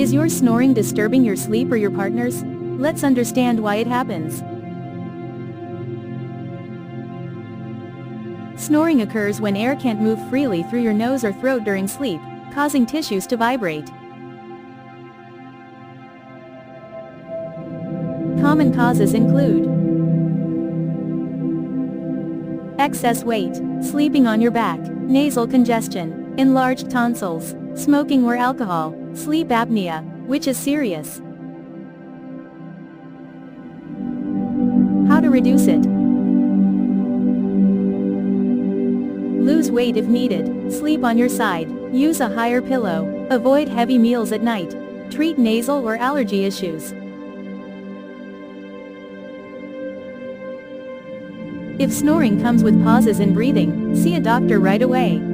Is your snoring disturbing your sleep or your partner's? Let's understand why it happens. Snoring occurs when air can't move freely through your nose or throat during sleep, causing tissues to vibrate. Common causes include excess weight, sleeping on your back, nasal congestion, enlarged tonsils, smoking or alcohol, sleep apnea, which is serious. How to reduce it? Lose weight if needed, sleep on your side, use a higher pillow, avoid heavy meals at night, treat nasal or allergy issues. If snoring comes with pauses in breathing, see a doctor right away.